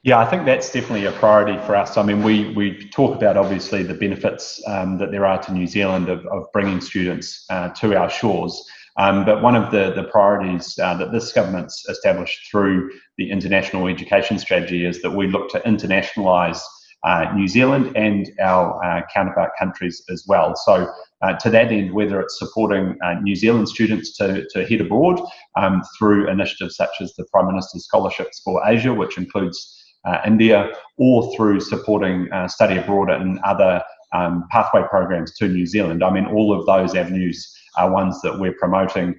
Yeah, I think that's definitely a priority for us. I mean, we talk about obviously the benefits that there are to New Zealand of bringing students to our shores. But one of the priorities that this government's established through the international education strategy is that we look to internationalise New Zealand and our counterpart countries as well. So to that end, whether it's supporting New Zealand students to head abroad through initiatives such as the Prime Minister's Scholarships for Asia, which includes India, or through supporting study abroad in other pathway programs to New Zealand. I mean, all of those avenues are ones that we're promoting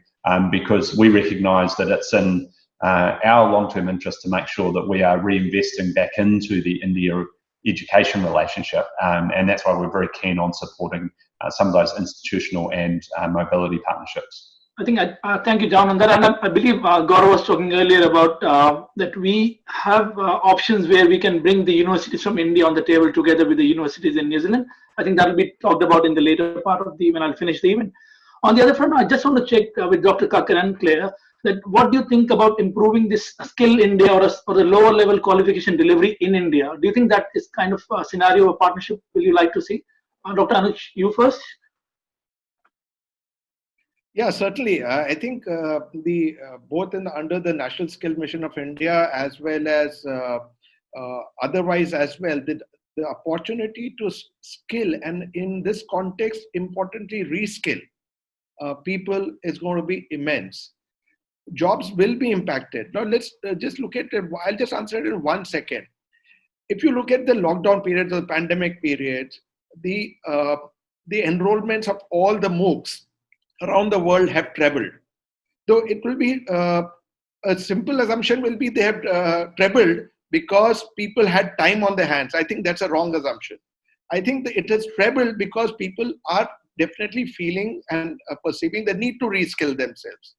because we recognise that it's in our long-term interest to make sure that we are reinvesting back into the India education relationship, and that's why we're very keen on supporting some of those institutional and mobility partnerships. I think thank you, John, on that. And I believe Gaurav was talking earlier about that we have options where we can bring the universities from India on the table together with the universities in New Zealand. I think that will be talked about in the later part of the event. I'll finish the event. On the other front, I just want to check with Dr. Kacker and Clare that what do you think about improving this skill India or the lower level qualification delivery in India? Do you think that is kind of a scenario or partnership will you like to see? Dr. Anuj, you first. Yeah, certainly. I think both under the National Skill Mission of India as well as otherwise as well, the opportunity to skill, and in this context, importantly, reskill people is going to be immense. Jobs will be impacted. Now, let's just look at it. I'll just answer it in 1 second. If you look at the lockdown periods or the pandemic periods, the enrollments of all the MOOCs around the world have trebled. So it will be a simple assumption will be they have trebled because people had time on their hands. I think that's a wrong assumption. I think that it has trebled because people are definitely feeling and perceiving the need to reskill themselves.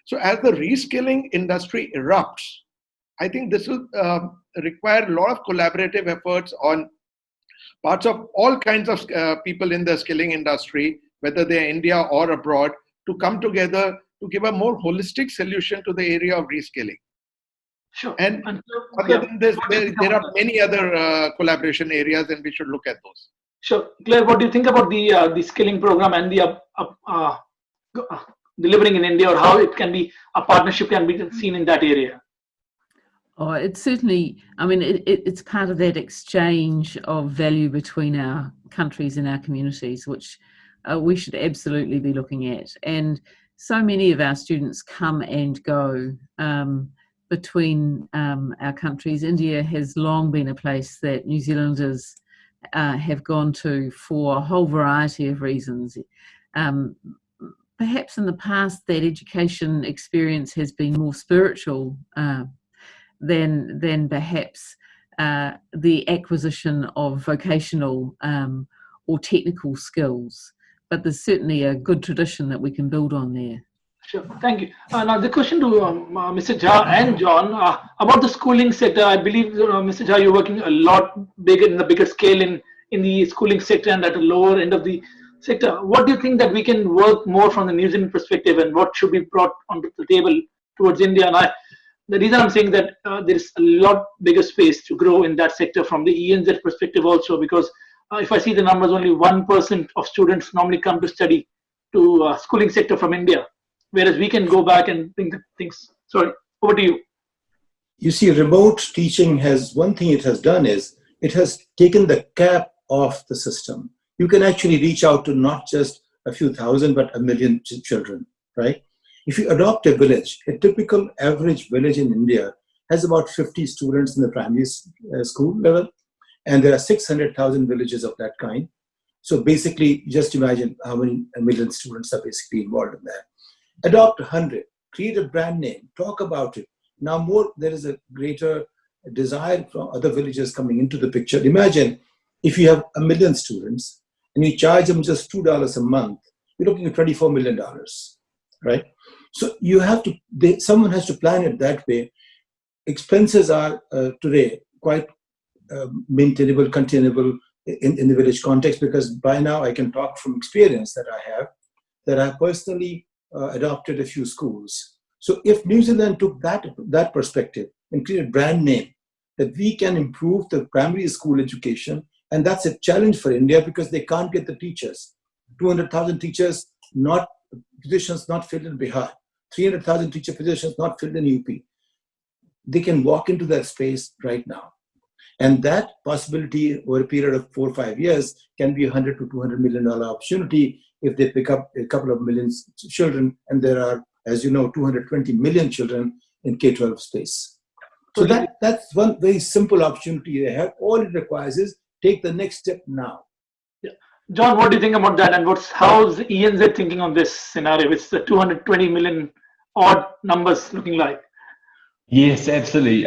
So as the reskilling industry erupts, I think this will require a lot of collaborative efforts on parts of all kinds of people in the skilling industry, whether they're India or abroad, to come together to give a more holistic solution to the area of reskilling. Sure. And And, other yeah, than this, what do you think there about are that? many other collaboration areas, and we should look at those. Sure. Claire, what do you think about the skilling program and the delivering in India, or how it can be, a partnership can be seen in that area? Oh, it's certainly, I mean, it's part of that exchange of value between our countries and our communities, which we should absolutely be looking at. And so many of our students come and go between our countries. India has long been a place that New Zealanders have gone to for a whole variety of reasons. Perhaps in the past, that education experience has been more spiritual than perhaps the acquisition of vocational or technical skills. But there's certainly a good tradition that we can build on there. Sure, thank you. Now the question to Mr. Jha and John about the schooling sector. I believe, Mr. Jha, you're working a lot bigger, in the bigger scale in the schooling sector and at the lower end of the sector. What do you think that we can work more from the New Zealand perspective, and what should be brought onto the table towards India? And the reason I'm saying that there is a lot bigger space to grow in that sector from the ENZ perspective also, because if I see the numbers, only 1% of students normally come to study to schooling sector from India, whereas we can go back and think things. Sorry, over to you. You see, remote teaching has, one thing it has done is, it has taken the cap off the system. You can actually reach out to not just a few thousand, but 1 million children, right? If you adopt a village, a typical average village in India has about 50 students in the primary school level, and there are 600,000 villages of that kind. So basically, just imagine how many 1 million students are basically involved in that. Adopt 100, create a brand name, talk about it. Now there is a greater desire from other villages coming into the picture. Imagine if you have 1 million students and you charge them just $2 a month, you're looking at $24 million, right? So you have to, someone has to plan it that way. Expenses are today quite maintainable, containable in the village context, because by now I can talk from experience that I have personally adopted a few schools. So if New Zealand took that perspective and created a brand name, that we can improve the primary school education, and that's a challenge for India because they can't get the teachers. 200,000 teachers, positions not filled in Bihar. 300,000 teacher positions not filled in UP. They can walk into that space right now. And that possibility over a period of 4 or 5 years can be $100 to $200 million opportunity if they pick up a couple of million children. And there are, as you know, 220 million children in K-12 space. So that's one very simple opportunity they have. All it requires is take the next step now. Yeah. John, what do you think about that? And how's ENZ thinking on this scenario? It's the 220 million odd numbers looking like. Yes, absolutely.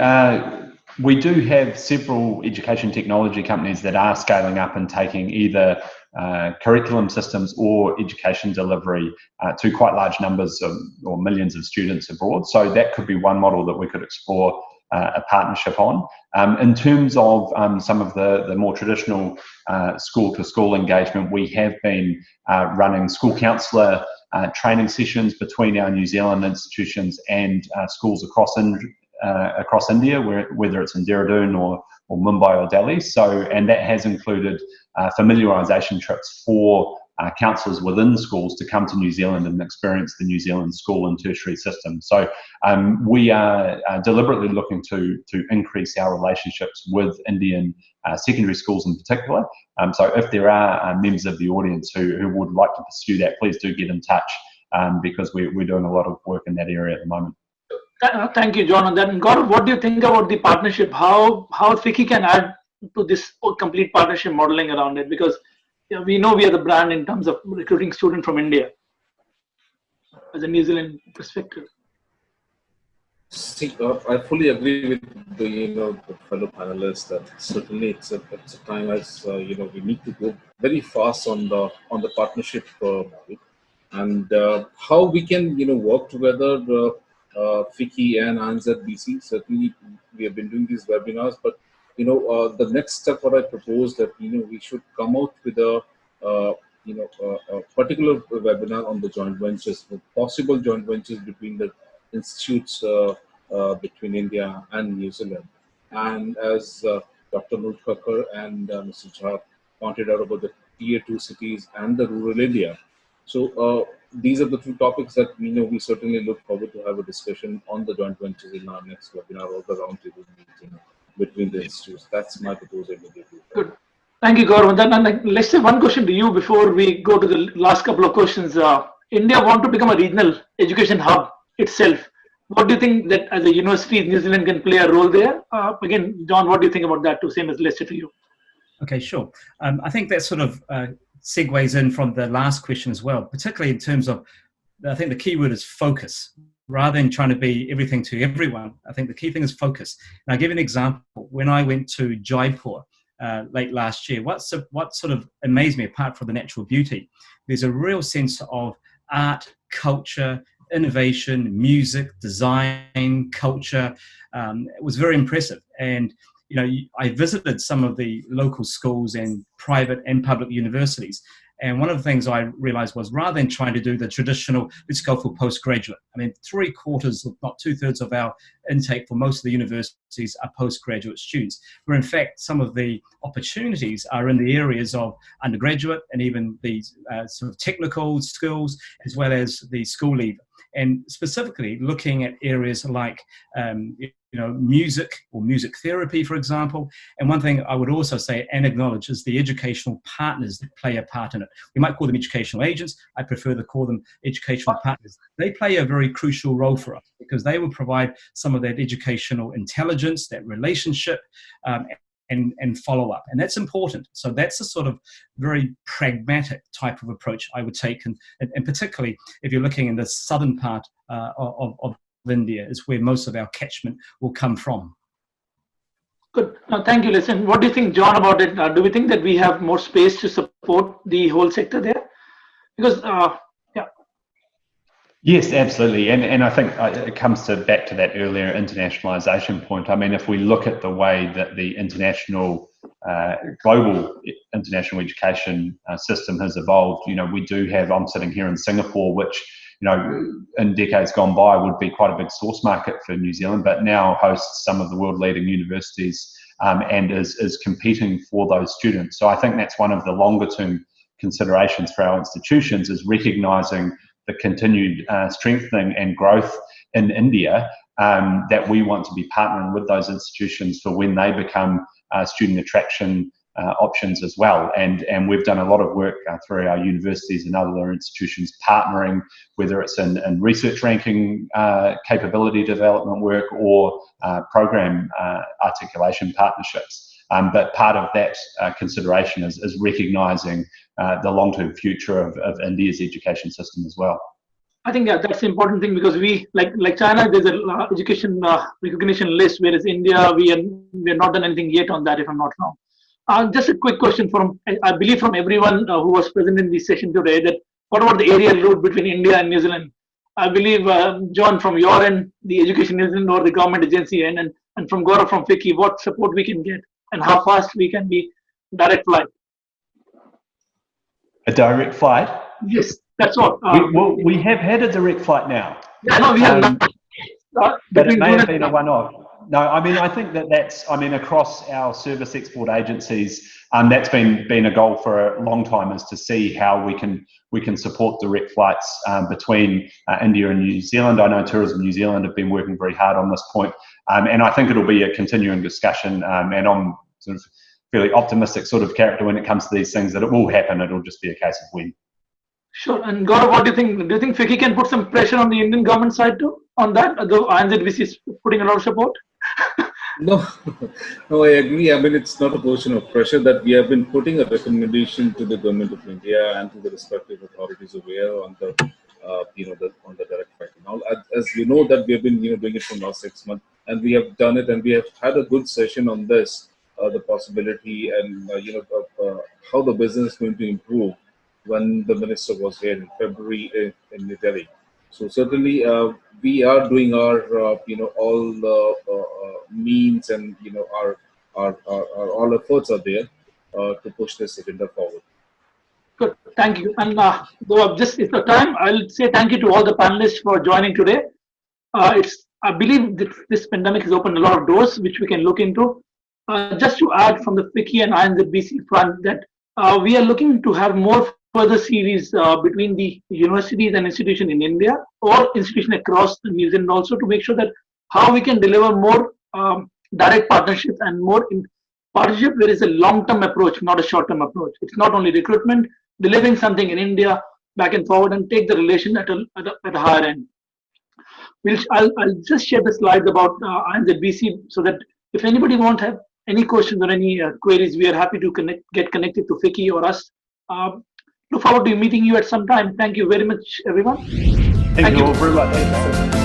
We do have several education technology companies that are scaling up and taking either curriculum systems or education delivery to quite large numbers or millions of students abroad. So that could be one model that we could explore a partnership on. In terms of some of the more traditional school-to-school engagement, we have been running school counsellor training sessions between our New Zealand institutions and schools across India, whether it's in Dehradun or Mumbai or Delhi. So, and that has included familiarisation trips for counsellors within schools to come to New Zealand and experience the New Zealand school and tertiary system. So we are deliberately looking to increase our relationships with Indian secondary schools in particular. So if there are members of the audience who would like to pursue that, please do get in touch because we're doing a lot of work in that area at the moment. Thank you, John, on that. And Gaurav, what do you think about the partnership? How FICCI can add to this complete partnership modeling around it? Because we know we are the brand in terms of recruiting students from India as a New Zealand perspective. See, I fully agree with the fellow panelists that certainly it's a time as we need to go very fast on the partnership model, and how we can work together. FICCI and INZBC, certainly we have been doing these webinars, but the next step what I propose that we should come out with a particular webinar on the joint ventures, possible joint ventures between the institutes between India and New Zealand. And as Dr. Anuj Kacker and Mr. Jha pointed out about the tier 2 cities and the rural India. So these are the two topics that we certainly look forward to have a discussion on the joint ventures in our next webinar or the roundtable meeting between the institutes. That's my proposal immediately. Good. Thank you, Gaurav. Then let's say one question to you before we go to the last couple of questions. India want to become a regional education hub itself. What do you think that as a university, New Zealand can play a role there? Again, John, what do you think about that too? Same as Lester to you. Okay, sure. I think that sort of segues in from the last question as well, particularly in terms of, I think the key word is focus. Rather than trying to be everything to everyone, I think the key thing is focus. And I'll give you an example. When I went to Jaipur late last year, what sort of amazed me, apart from the natural beauty, there's a real sense of art, culture, innovation, music, design, culture. It was very impressive. And I visited some of the local schools and private and public universities. And one of the things I realized was, rather than trying to do the traditional, let's go for postgraduate. I mean, 3/4, if not 2/3 of our intake for most of the universities are postgraduate students, where in fact some of the opportunities are in the areas of undergraduate and even the sort of technical skills, as well as the school leaver. And specifically looking at areas like music or music therapy, for example. And one thing I would also say and acknowledge is the educational partners that play a part in it. We might call them educational agents. I prefer to call them educational partners. They play a very crucial role for us because they will provide some of that educational intelligence, that relationship, and follow up. And that's important. So that's a sort of very pragmatic type of approach I would take. And particularly if you're looking in the southern part of India, is where most of our catchment will come from. Good. Thank you, Listen. What do you think, John, about it? Do we think that we have more space to support the whole sector there? Because, Yes, absolutely. And I think it comes back to that earlier internationalization point. I mean, if we look at the way that the global international education system has evolved, we do have, I'm sitting here in Singapore, which, in decades gone by would be quite a big source market for New Zealand, but now hosts some of the world leading universities and is competing for those students. So I think that's one of the longer term considerations for our institutions, is recognizing the continued strengthening and growth in India, that we want to be partnering with those institutions for when they become student attraction options as well. And we've done a lot of work through our universities and other institutions partnering, whether it's in research ranking capability development work or program articulation partnerships. But part of that consideration is recognising the long-term future of India's education system as well. I think that's the important thing, because we, like China, there's a education recognition list, whereas India, we have not done anything yet on that, if I'm not wrong. Just a quick question from, I believe, from everyone who was present in this session today, that what about the aerial route between India and New Zealand? I believe, John, from your end, the Education New Zealand or the government agency end, and from Gaurav from FICCI, what support we can get and how fast we can be direct flight? A direct flight? Yes, that's all. We have had a direct flight now. Yeah, no, we have not. But it may have been a one-off. No, I mean, I think that's across our service export agencies, that's been a goal for a long time, is to see how we can support direct flights between India and New Zealand. I know Tourism New Zealand have been working very hard on this point, and I think it'll be a continuing discussion, and I'm sort of fairly optimistic sort of character when it comes to these things, that it will happen. It'll just be a case of when. Sure. And Gaurav, what do you think? Do you think FICCI can put some pressure on the Indian government side too on that? Though INZBC is putting a lot of support. No, I agree. I mean, it's not a question of pressure, that we have been putting a recommendation to the government of India and to the respective authorities over here on the, on the direct flight. Now, as you know, that we have been, doing it for the last 6 months, and we have done it, and we have had a good session on this, the possibility and how the business is going to improve when the minister was here in February in New Delhi. So certainly we are doing our all the means, and our all efforts are there to push this agenda forward. Good, thank you. And though just it's the time, I'll say thank you to all the panelists for joining today. It's I believe that this pandemic has opened a lot of doors which we can look into. Just to add from the FICCI and INZBC front that we are looking to have more further series between the universities and institutions in India or institution across New Zealand also, to make sure that how we can deliver more direct partnerships and more partnership where is a long-term approach, not a short-term approach. It's not only recruitment, delivering something in India back and forward and take the relation at a higher end. I'll just share the slides about INZBC so that if anybody won't have any questions or any queries, we are happy to get connected to FICCI or us. Look forward to meeting you at some time. Thank you very much, everyone. Thank you all very much.